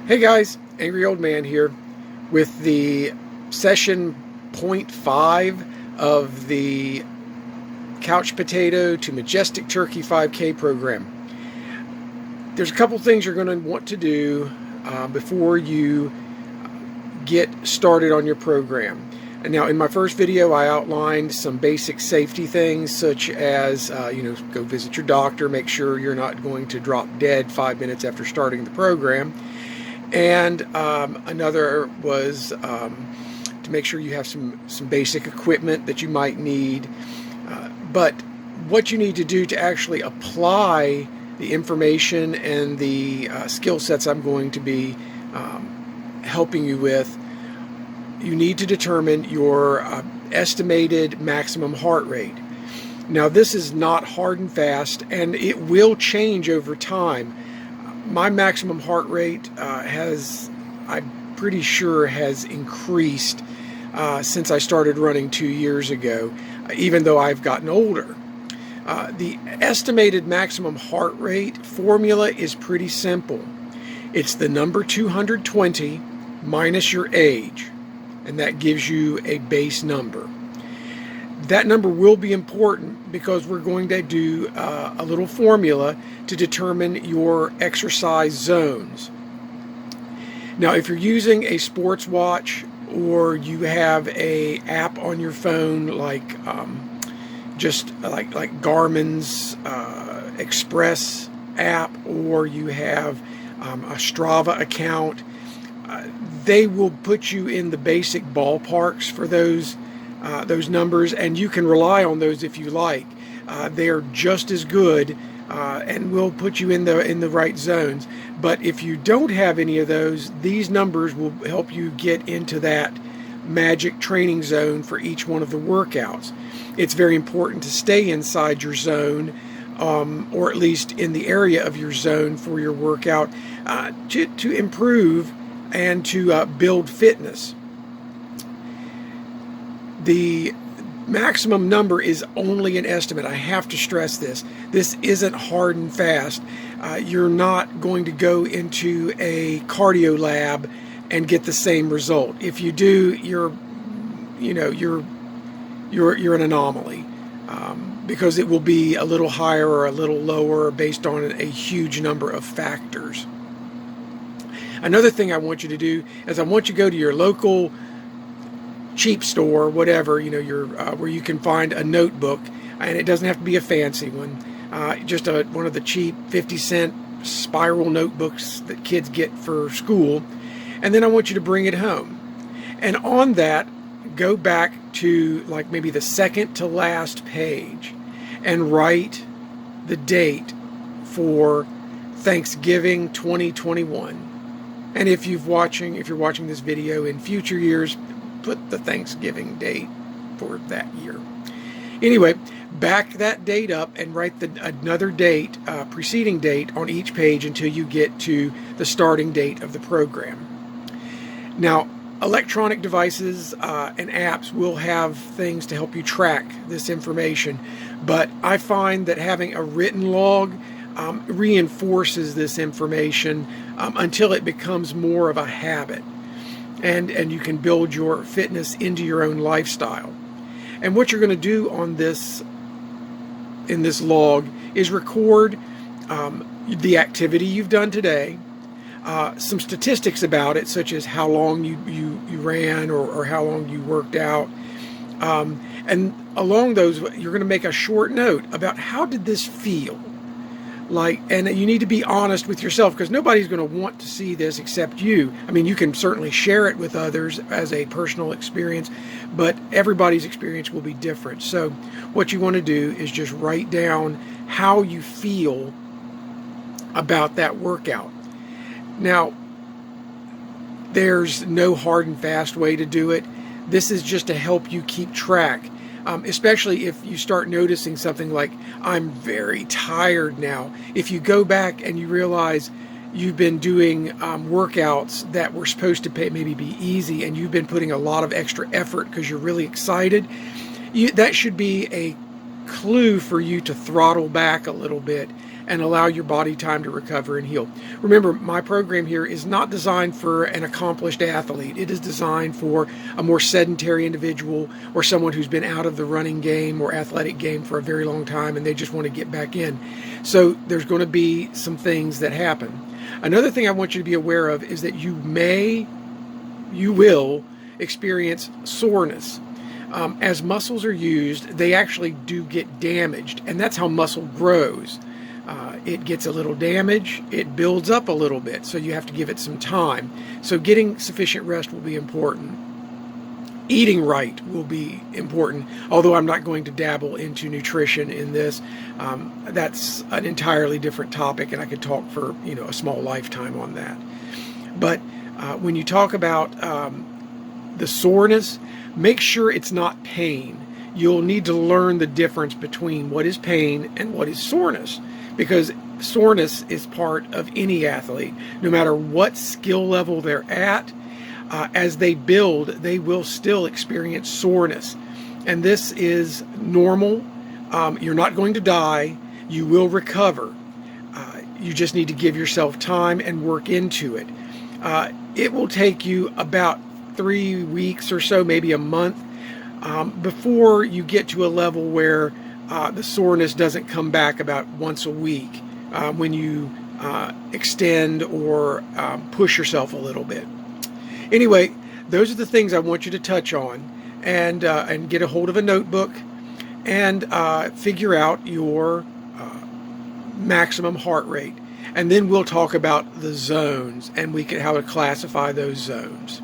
Hey guys, Angry Old Man here with the session 0.5 of the Couch Potato to Majestic Turkey 5K program. There's a couple things you're going to want to do before you get started on your program. And now in my first video I outlined some basic safety things such as go visit your doctor, make sure you're not going to drop dead 5 minutes after starting the program. And another was to make sure you have some basic equipment that you might need. But what you need to do to actually apply the information and the skill sets I'm going to be helping you with, you need to determine your estimated maximum heart rate. Now this is not hard and fast, and it will change over time. My maximum heart rate I'm pretty sure has increased since I started running 2 years ago, even though I've gotten older. The estimated maximum heart rate formula is pretty simple. It's the number 220 minus your age, and that gives you a base number. That number will be important because we're going to do a little formula to determine your exercise zones. Now, if you're using a sports watch or you have a app on your phone like Garmin's Express app, or you have a Strava account, they will put you in the basic ballparks for those numbers, and you can rely on those if you like. They are just as good and will put you in the right zones. But if you don't have any of those, these numbers will help you get into that magic training zone for each one of the workouts. It's very important to stay inside your zone, or at least in the area of your zone for your workout, to improve and to build fitness. The maximum number is only an estimate. I have to stress this. This isn't hard and fast. You're not going to go into a cardio lab and get the same result. If you do, you're an anomaly, because it will be a little higher or a little lower based on a huge number of factors. Another thing I want you to do is I want you to go to your local cheap store, whatever, where you can find a notebook, and it doesn't have to be a fancy one, just one of the cheap 50-cent spiral notebooks that kids get for school. And then I want you to bring it home, and on that, go back to like maybe the second to last page and write the date for Thanksgiving 2021. And if you're watching this video in future years, put the Thanksgiving date for that year. Anyway, back that date up and write another date, preceding date on each page until you get to the starting date of the program. Now, electronic devices and apps will have things to help you track this information, but I find that having a written log reinforces this information until it becomes more of a habit. And you can build your fitness into your own lifestyle. And what you're going to do on this, in this log, is record the activity you've done today, some statistics about it, such as how long you ran or how long you worked out. And along those, you're going to make a short note about how did this feel. And you need to be honest with yourself, because nobody's going to want to see this except you. I mean, you can certainly share it with others as a personal experience, but everybody's experience will be different. So what you want to do is just write down how you feel about that workout. Now, there's no hard and fast way to do it. This is just to help you keep track. Especially if you start noticing something like, I'm very tired now. If you go back and you realize you've been doing workouts that were supposed to maybe be easy, and you've been putting a lot of extra effort because you're really excited, that should be a clue for you to throttle back a little bit and allow your body time to recover and heal. Remember, my program here is not designed for an accomplished athlete. It is designed for a more sedentary individual or someone who's been out of the running game or athletic game for a very long time and they just want to get back in. So there's going to be some things that happen. Another thing I want you to be aware of is that you will experience soreness. As muscles are used, they actually do get damaged, and that's how muscle grows. It gets a little damage, it builds up a little bit, so you have to give it some time. So getting sufficient rest will be important. Eating right will be important, although I'm not going to dabble into nutrition in this. That's an entirely different topic, and I could talk for a small lifetime on that. But when you talk about the soreness, make sure it's not pain. You'll need to learn the difference between what is pain and what is soreness, because soreness is part of any athlete, no matter what skill level they're at. As they build, they will still experience soreness, and this is normal. You're not going to die. You will recover. You just need to give yourself time and work into it. It will take you about 3 weeks or so, maybe a month, before you get to a level where the soreness doesn't come back about once a week when you extend or push yourself a little bit. Anyway, those are the things I want you to touch on, and get a hold of a notebook and figure out your maximum heart rate. And then we'll talk about the zones and how to classify those zones.